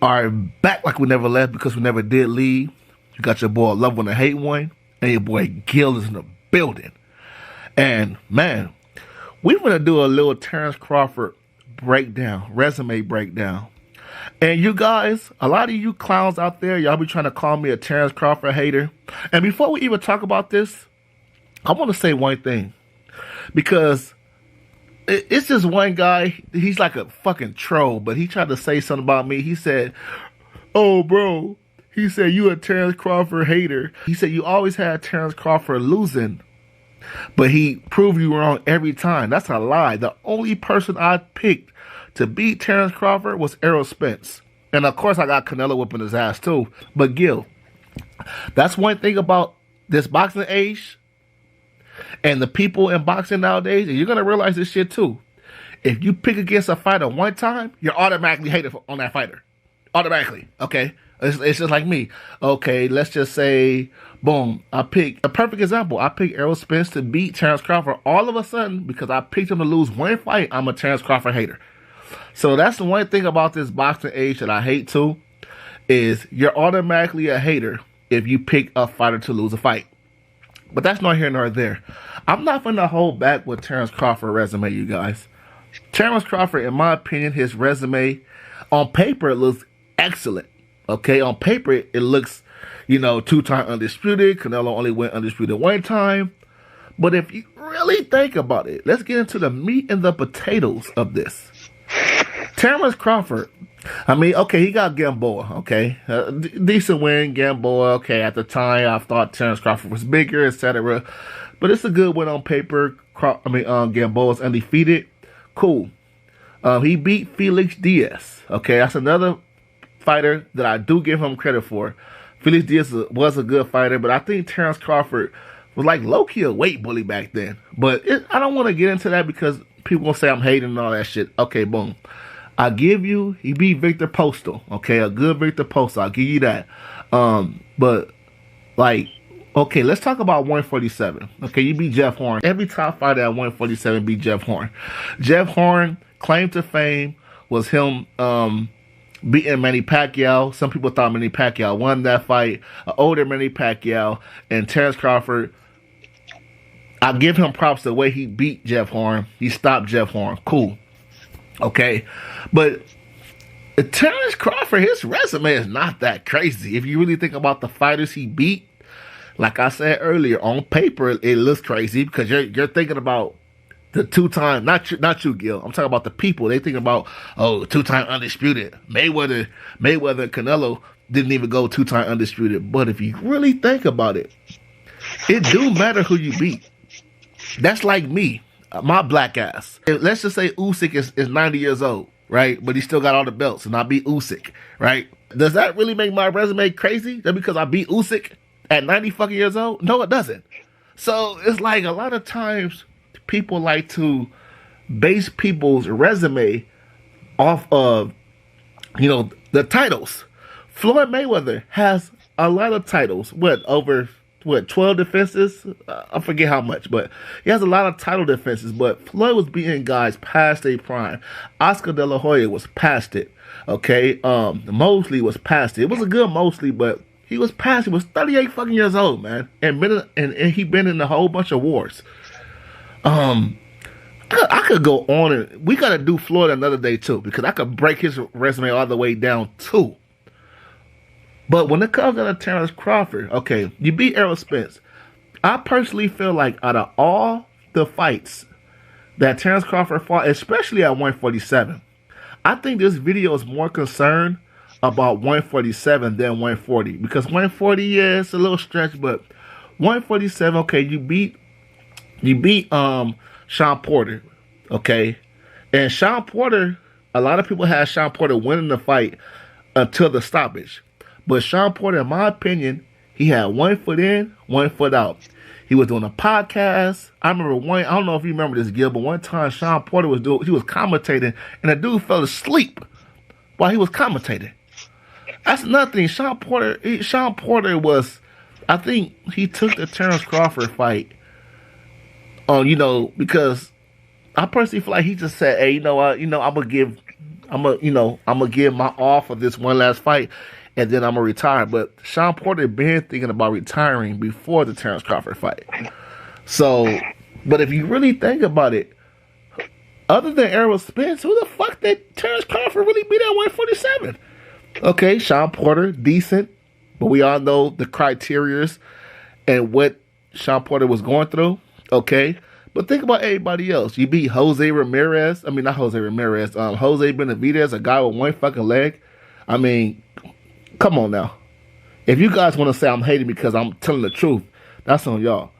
All right, back like we never left because we never did leave. You got your boy Love One and Hate One, and your boy Gil is in the building. And man, we want to do a little Terence Crawford breakdown, resume breakdown. And you guys, a lot of you clowns out there, y'all be trying to call me a Terence Crawford hater. And before we even talk about this, I want to say one thing. Because it's just one guy, he's like a fucking troll, but he tried to say something about me. He said, oh, bro, he said, you a Terence Crawford hater. He said, you always had Terence Crawford losing, but he proved you wrong every time. That's a lie. The only person I picked to beat Terence Crawford was Errol Spence. And of course, I got Canelo whipping his ass too. But Gil, that's one thing about this boxing age and the people in boxing nowadays, and you're going to realize this shit too. If you pick against a fighter one time, you're automatically hated on that fighter. Automatically, okay? It's just like me. Okay, let's just say, boom, I pick a perfect example. I picked Errol Spence to beat Terence Crawford. All of a sudden, because I picked him to lose one fight, I'm a Terence Crawford hater. So that's the one thing about this boxing age that I hate too, is you're automatically a hater if you pick a fighter to lose a fight. But that's not here nor there. I'm not going to hold back with Terence Crawford resume, you guys. Terence Crawford, in my opinion, his resume, on paper, it looks excellent. Okay, on paper, it looks, you know, two-time undisputed. Canelo only went undisputed one time. But if you really think about it, let's get into the meat and the potatoes of this. Terence Crawford, I mean, okay, he got Gamboa, okay? Decent win, Gamboa, okay. At the time, I thought Terence Crawford was bigger, etc. But it's a good win on paper. Gamboa's undefeated. Cool. He beat Felix Diaz, okay? That's another fighter that I do give him credit for. Felix Diaz was a good fighter, but I think Terence Crawford was like low-key a weight bully back then. But I don't want to get into that because people will say I'm hating and all that shit. Okay, boom. I give you, he beat Victor Postal, okay, a good Victor Postal, I'll give you that. But, like, okay, let's talk about 147. Okay, you beat Jeff Horn. Every top fighter at 147 beat Jeff Horn. Jeff Horn, claim to fame, was him beating Manny Pacquiao. Some people thought Manny Pacquiao won that fight. An older Manny Pacquiao. And Terence Crawford, I give him props the way he beat Jeff Horn. He stopped Jeff Horn. Cool. Okay, but Terence Crawford, his resume is not that crazy. If you really think about the fighters he beat, like I said earlier, on paper it looks crazy because you're thinking about the two-time, not you, Gil. I'm talking about the people. They think about, oh, two-time undisputed. Mayweather, Canelo didn't even go two-time undisputed. But if you really think about it, it do matter who you beat. That's like me. My black ass. Let's just say Usyk is 90 years old, right? But he still got all the belts, and I beat Usyk, right? Does that really make my resume crazy? Just because I beat Usyk at 90 fucking years old? No, it doesn't. So it's like a lot of times people like to base people's resume off of, you know, the titles. Floyd Mayweather has a lot of titles. Over 12 defenses? I forget how much, but he has a lot of title defenses. But Floyd was beating guys past their prime. Oscar De La Hoya was past it. Okay, Mosley was past it. It was a good Mosley, but he was past it. He was 38 fucking years old, man, and he been in a whole bunch of wars. I could go on, and we gotta do Floyd another day too, because I could break his resume all the way down too. But when it comes to Terence Crawford, okay, you beat Errol Spence. I personally feel like out of all the fights that Terence Crawford fought, especially at 147, I think this video is more concerned about 147 than 140. Because 140, yeah, it's a little stretch, but 147, okay, you beat Sean Porter, okay? And Sean Porter, a lot of people had Sean Porter winning the fight until the stoppage. But Sean Porter, in my opinion, he had 1 foot in, 1 foot out. He was doing a podcast. I remember I don't know if you remember this, Gil, but one time Sean Porter was commentating, and a dude fell asleep while he was commentating. That's another thing. Sean Porter was, I think he took the Terence Crawford fight Because I personally feel like he just said, "Hey, you know what? I'm gonna give my all for this one last fight, and then I'm gonna retire." But Sean Porter been thinking about retiring before the Terence Crawford fight. So, but if you really think about it, other than Errol Spence, who the fuck did Terence Crawford really beat at 147? Okay, Sean Porter, decent, but we all know the criterias and what Sean Porter was going through. Okay, but think about everybody else. You beat Jose Ramirez. I mean, not Jose Ramirez. Jose Benavidez, a guy with one fucking leg. I mean, come on now. If you guys want to say I'm hating because I'm telling the truth, that's on y'all.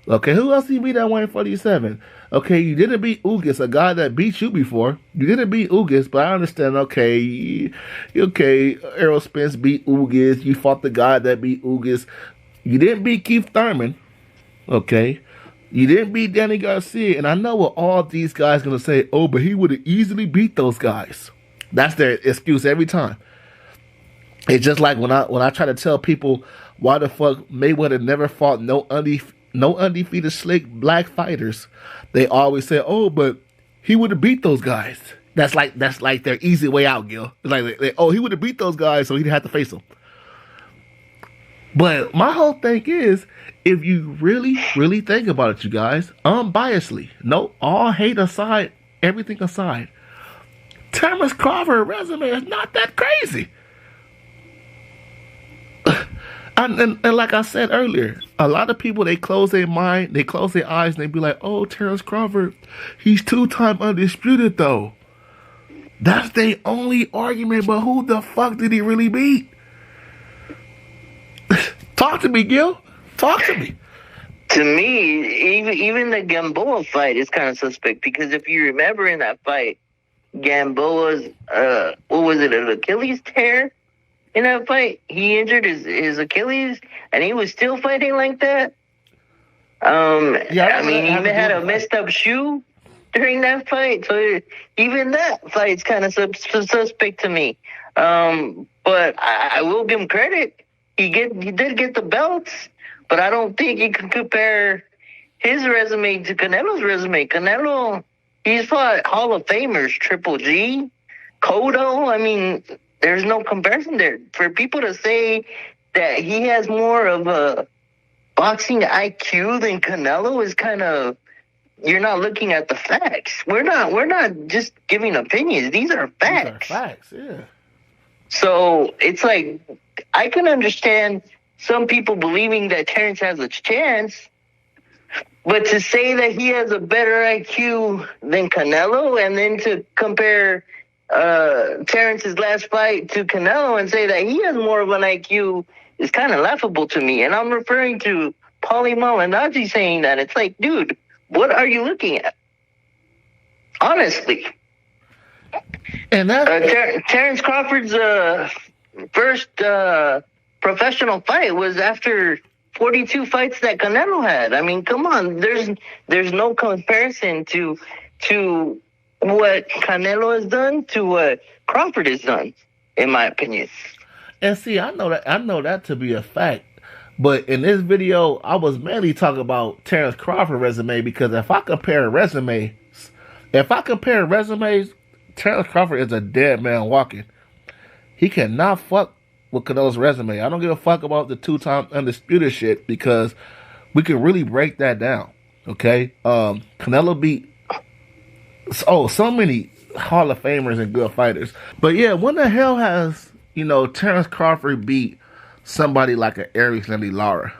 Okay, who else you beat at 147? Okay, you didn't beat Ugas, a guy that beat you before. You didn't beat Ugas, but I understand, okay, Errol Spence beat Ugas. You fought the guy that beat Ugas. You didn't beat Keith Thurman. Okay. You didn't beat Danny Garcia. And I know what all these guys going to say, oh, but he would have easily beat those guys. That's their excuse every time. It's just like when I try to tell people why the fuck Mayweather never fought no undefeated slick black fighters. They always say, "Oh, but he would have beat those guys." That's like their easy way out, Gil. It's like, oh, he would have beat those guys, so he'd have to face them. But my whole thing is, if you really, really think about it, you guys, unbiasedly, no, all hate aside, everything aside, Terence Crawford's resume is not that crazy. And like I said earlier, a lot of people, they close their mind, they close their eyes, and they be like, oh, Terence Crawford, he's 2-time undisputed, though. That's their only argument, but who the fuck did he really beat? Talk to me, Gil. Talk to me. To me, even the Gamboa fight is kind of suspect, because if you remember in that fight, Gamboa's, what was it, an Achilles tear? In that fight, he injured his Achilles, and he was still fighting like that. I mean, he even had a messed up shoe during that fight. So even that fight's kind of suspect to me. But I will give him credit. He did get the belts, but I don't think you can compare his resume to Canelo's resume. Canelo, he's fought Hall of Famers, Triple G, Cotto. I mean, there's no comparison there. For people to say that he has more of a boxing IQ than Canelo is kind of, you're not looking at the facts. We're not just giving opinions. These are facts. These are facts, yeah. So it's like, I can understand some people believing that Terence has a chance, but to say that he has a better IQ than Canelo, and then to compare Terence's last fight to Canelo and say that he has more of an IQ is kind of laughable to me. And I'm referring to Paulie Malignaggi saying that. It's like, dude, what are you looking at? Honestly. And that Terence Crawford's first professional fight was after 42 fights that Canelo had. I mean, come on. There's no comparison to what Canelo has done to what Crawford has done, in my opinion. And see, I know that to be a fact. But in this video, I was mainly talking about Terence Crawford's resume, because if I compare resumes, Terence Crawford is a dead man walking. He cannot fuck with Canelo's resume. I don't give a fuck about the 2-time undisputed shit, because we can really break that down. Okay? Canelo beat so many Hall of Famers and good fighters. But yeah, when the hell has, Terence Crawford beat somebody like an Eric Lenny Lara?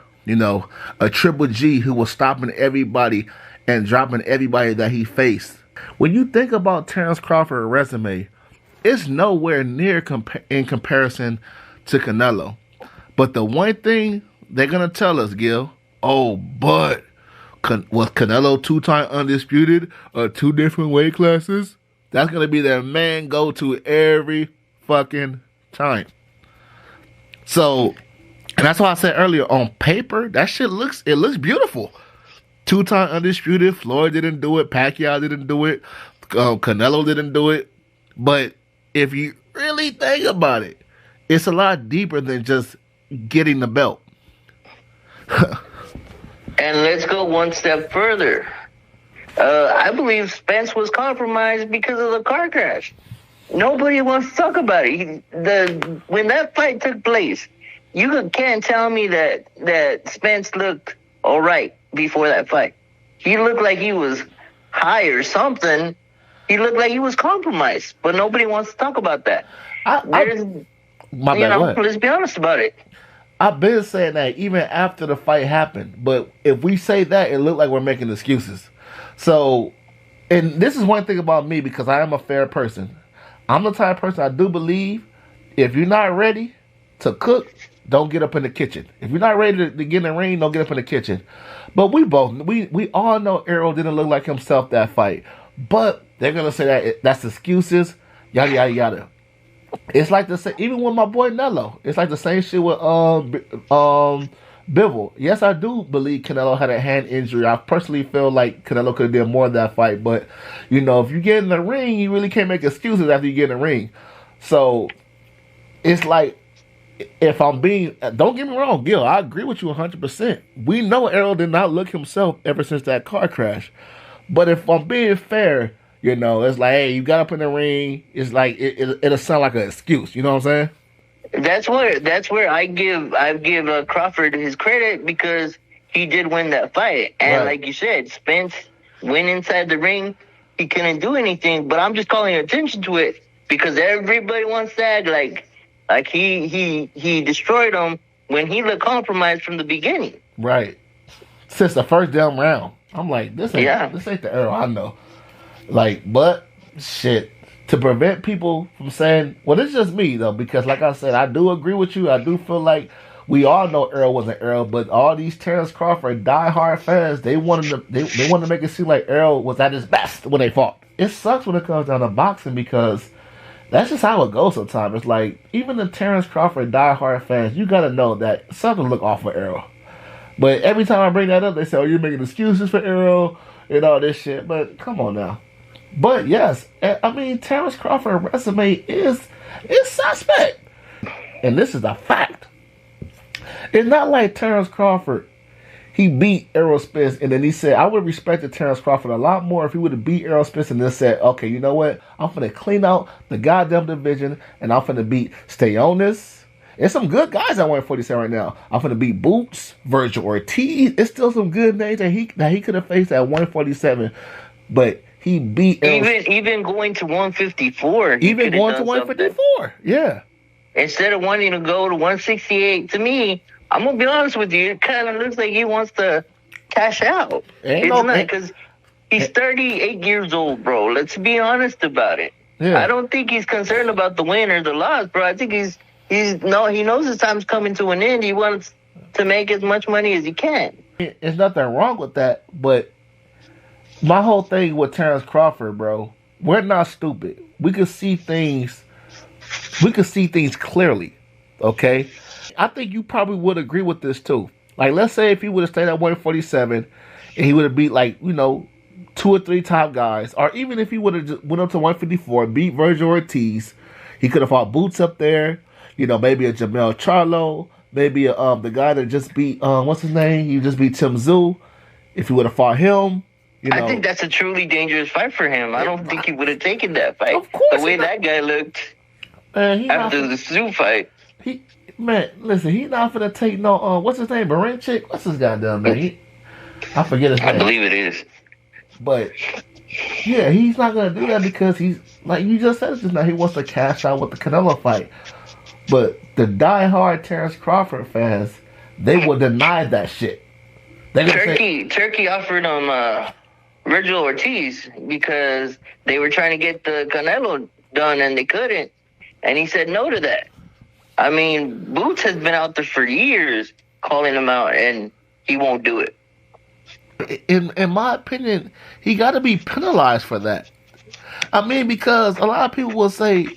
A Triple G who was stopping everybody and dropping everybody that he faced. When you think about Terence Crawford's resume, it's nowhere near in comparison to Canelo. But the one thing they're going to tell us, Gil, but was Canelo 2-time undisputed or 2 different weight classes? That's going to be their main go-to every fucking time. So, and that's why I said earlier, on paper, that shit looks beautiful. 2-time undisputed. Floyd didn't do it. Pacquiao didn't do it. Canelo didn't do it. But if you really think about it, it's a lot deeper than just getting the belt. And let's go one step further. I believe Spence was compromised because of the car crash. Nobody wants to talk about it. When that fight took place, you can't tell me that Spence looked all right before that fight. He looked like he was high or something. He looked like he was compromised, but nobody wants to talk about that. Let's be honest about it. I've been saying that even after the fight happened, but if we say that, it looked like we're making excuses. So, and this is one thing about me, because I am a fair person. I'm the type of person, I do believe, if you're not ready to cook, don't get up in the kitchen. If you're not ready to get in the ring, don't get up in the kitchen. But we all know Errol didn't look like himself that fight. But they're going to say that that's excuses, yada, yada, yada. It's like the same, even with my boy Nello. It's like the same shit with Bivol. Yes, I do believe Canelo had a hand injury. I personally feel like Canelo could have done more of that fight. But, if you get in the ring, you really can't make excuses after you get in the ring. So, it's like, if I'm being, don't get me wrong, Gil, I agree with you 100%. We know Errol did not look himself ever since that car crash. But if I'm being fair, it's like, hey, you got up in the ring. It's like it'll sound like an excuse. You know what I'm saying? That's where I give Crawford his credit, because he did win that fight. And Like you said, Spence went inside the ring. He couldn't do anything. But I'm just calling attention to it because everybody wants to act like he destroyed him when he looked compromised from the beginning. Right. Since the first damn round. I'm like, this ain't the Errol I know. But shit, to prevent people from saying, well, it's just me though, because like I said, I do agree with you. I do feel like we all know Errol wasn't Errol, but all these Terence Crawford diehard fans, they wanted to make it seem like Errol was at his best when they fought. It sucks when it comes down to boxing, because that's just how it goes sometimes. It's like, even the Terence Crawford diehard fans, you gotta know that something look off for Errol. But every time I bring that up, they say, oh, you're making excuses for Errol and all this shit. But come on now. But yes, I mean, Terence Crawford's resume is suspect. And this is a fact. It's not like Terence Crawford, he beat Errol Spence and then he said, I would have respected Terence Crawford a lot more if he would have beat Errol Spence and then said, okay, you know what? I'm going to clean out the goddamn division and I'm going to beat Stayonis. There's some good guys at 147 right now. I'm going to beat Boots, Virgil Ortiz. It's still some good names that he could have faced at 147. But he beat even going to 154. Even going to 154, something. Yeah. Instead of wanting to go to 168, to me, I'm gonna be honest with you, it kind of looks like he wants to cash out. It's not, because he's 38 years old, bro. Let's be honest about it. Yeah. I don't think he's concerned about the win or the loss, bro. I think he knows his time's coming to an end. He wants to make as much money as he can. There's nothing wrong with that, but my whole thing with Terence Crawford, bro, we're not stupid. We can see things clearly, okay? I think you probably would agree with this too. Like, let's say if he would have stayed at 147 and he would have beat, like, 2 or 3 top guys, or even if he would have just went up to 154, beat Virgil Ortiz, he could have fought Boots up there, maybe a Jamel Charlo, maybe the guy that just beat, what's his name? He just beat Tim Tszyu. If he would have fought him, I think that's a truly dangerous fight for him. I don't think he would have taken that fight. Of course, the way that guy looked after the Tszyu fight. Listen, he's not gonna take no. What's his name? Baranchik? What's his goddamn name? I forget his name. I believe it is. But yeah, he's not gonna do that because he's, like you just said just now, he wants to cash out with the Canelo fight. But the diehard Terence Crawford fans, they will deny that shit. Turkey offered him Virgil Ortiz because they were trying to get the Canelo done and they couldn't. And he said no to that. I mean, Boots has been out there for years calling him out and he won't do it. In my opinion, he got to be penalized for that. I mean, because a lot of people will say,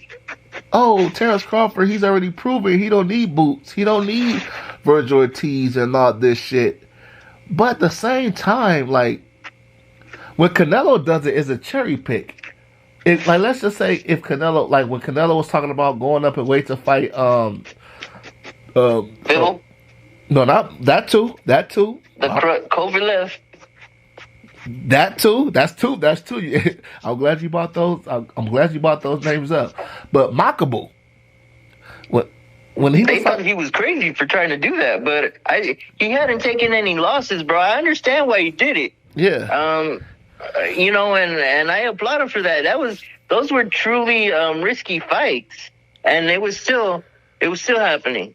oh, Terence Crawford, he's already proven he don't need Boots. He don't need Virgil Ortiz and all this shit. But at the same time, like, when Canelo does it, it's a cherry pick. Let's just say if Canelo, like when Canelo was talking about going up in weight to fight, Bill? No, not that too. The COVID left. That too. That's two. That's two. I'm glad you brought those. I'm glad you brought those names up. But Makabu, when he They was thought he was crazy for trying to do that, but he hadn't taken any losses, bro. I understand why he did it. yeah. And I applaud him for that. Those were truly risky fights, and it was still happening.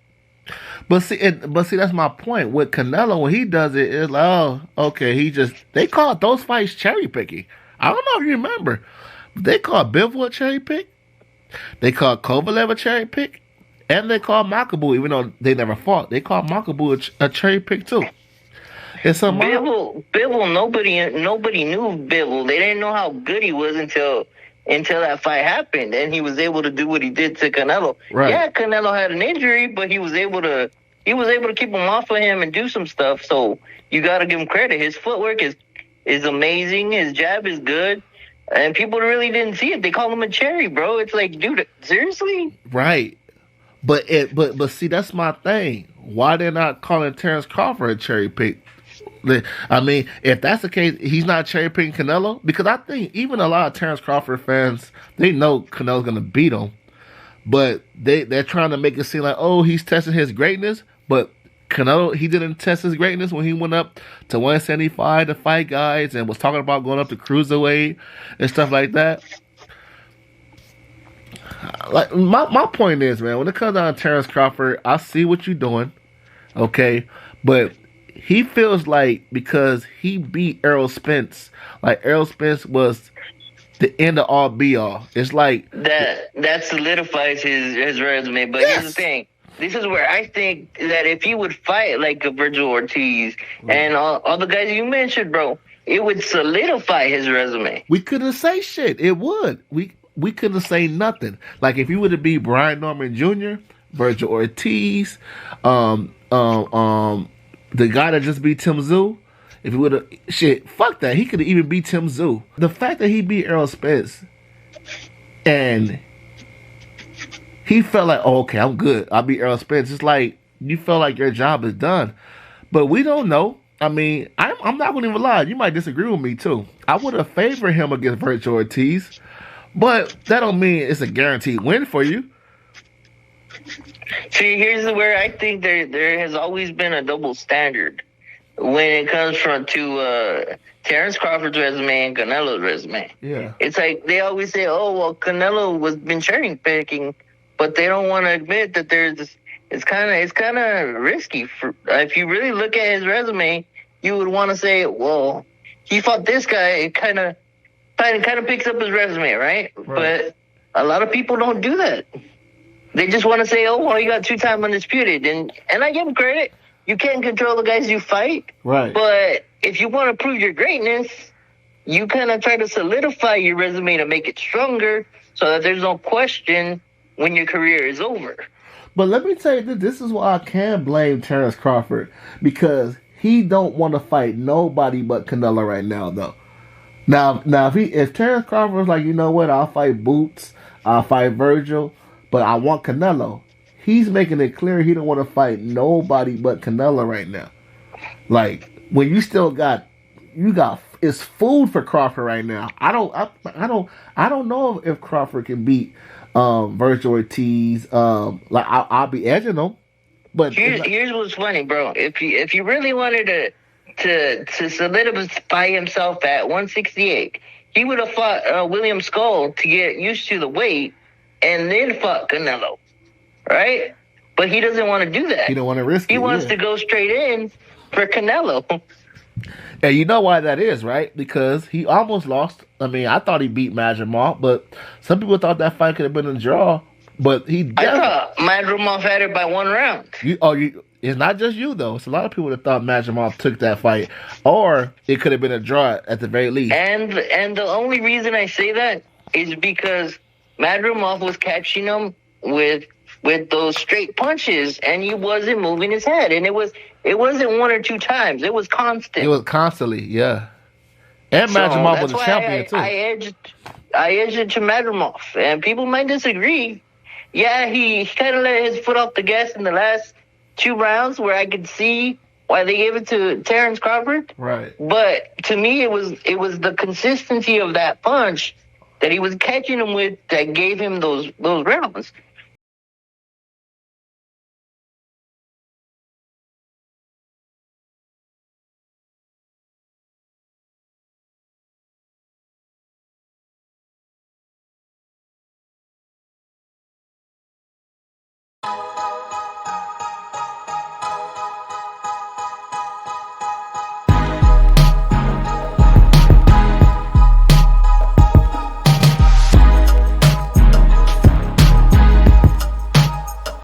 But see, that's my point. With Canelo, when he does it, it's like, oh, okay, they call those fights cherry picking. I don't know if you remember. They called Bivol a cherry pick. They called Kovalev a cherry pick. And they called Makabu, even though they never fought, they called Makabu a cherry pick too. And so Bivol, nobody knew Bivol. They didn't know how good he was until that fight happened, and he was able to do what he did to Canelo. Right. Yeah, Canelo had an injury, but he was able to keep him off of him and do some stuff. So you got to give him credit. His footwork is amazing. His jab is good, and people really didn't see it. They call him a cherry, bro. It's like, dude, seriously? Right. But see, that's my thing. Why they're not calling Terence Crawford a cherry pick? I mean, if that's the case, he's not cherry picking Canelo, because I think even a lot of Terence Crawford fans, they know Canelo's gonna beat him, but they're trying to make it seem like, oh, he's testing his greatness. But Canelo, he didn't test his greatness when he went up to 175 to fight guys and was talking about going up to cruiserweight and stuff like that. Like my point is, man, when it comes down to Terence Crawford, I see what you're doing, okay, but he feels like because he beat Errol Spence, like Errol Spence was the end of all be all. It's like that solidifies his resume. But yes. Here's the thing. This is where I think that if he would fight like a Virgil Ortiz and all the guys you mentioned, bro, it would solidify his resume. We couldn't say shit. It would. We couldn't say nothing. Like if you would have beat Brian Norman Jr., Virgil Ortiz, the guy that just beat Tim Tszyu, if he would have fuck that. He could have even beat Tim Tszyu. The fact that he beat Errol Spence and he felt like, oh, okay, I'm good. I'll beat Errol Spence. It's like you felt like your job is done. But we don't know. I mean, I'm not going to even lie. You might disagree with me too. I would have favored him against Virgil Ortiz. But that don't mean it's a guaranteed win for you. See, here's where I think there has always been a double standard when it comes to Terence Crawford's resume and Canelo's resume. Yeah. It's like they always say, oh, well, Canelo was been cherry picking, but they don't want to admit that there's this. It's kind of risky. If you really look at his resume, you would want to say, well, he fought this guy. It kind of picks up his resume, right? But a lot of people don't do that. They just want to say, oh, well, you got 2-time undisputed. And I give him credit. You can't control the guys you fight. Right. But if you want to prove your greatness, you kind of try to solidify your resume to make it stronger so that there's no question when your career is over. But let me tell you this is why I can blame Terence Crawford, because he don't want to fight nobody but Canelo right now, though. Now if Terence Crawford was like, you know what, I'll fight Boots, I'll fight Virgil, but I want Canelo. He's making it clear he don't want to fight nobody but Canelo right now. Like when you still got it's food for Crawford right now. I don't know if Crawford can beat Virgil Ortiz. I'll be edging him. But here's what's funny, bro. If you really wanted to solidify himself at 168, he would have fought William Skull to get used to the weight, and then fought Canelo, right? But he doesn't want to do that. He don't want to risk it. He wants to go straight in for Canelo. And you know why that is, right? Because he almost lost. I mean, I thought he beat Madrimov, but some people thought that fight could have been a draw. But I thought Madrimov had it by 1 round. It's not just you, though. It's a lot of people that thought Madrimov took that fight. Or it could have been a draw at the very least. And the only reason I say that is because Madrimov was catching him with those straight punches, and he wasn't moving his head. And it wasn't 1 or 2 times. It was constant. It was constantly, yeah. And Madrimov was a champion, too. I edged it to Madrimov. And people might disagree. Yeah, he kind of let his foot off the gas in the last 2 rounds where I could see why they gave it to Terence Crawford. Right. But to me, it was the consistency of that punch that he was catching him with that gave him those rounds.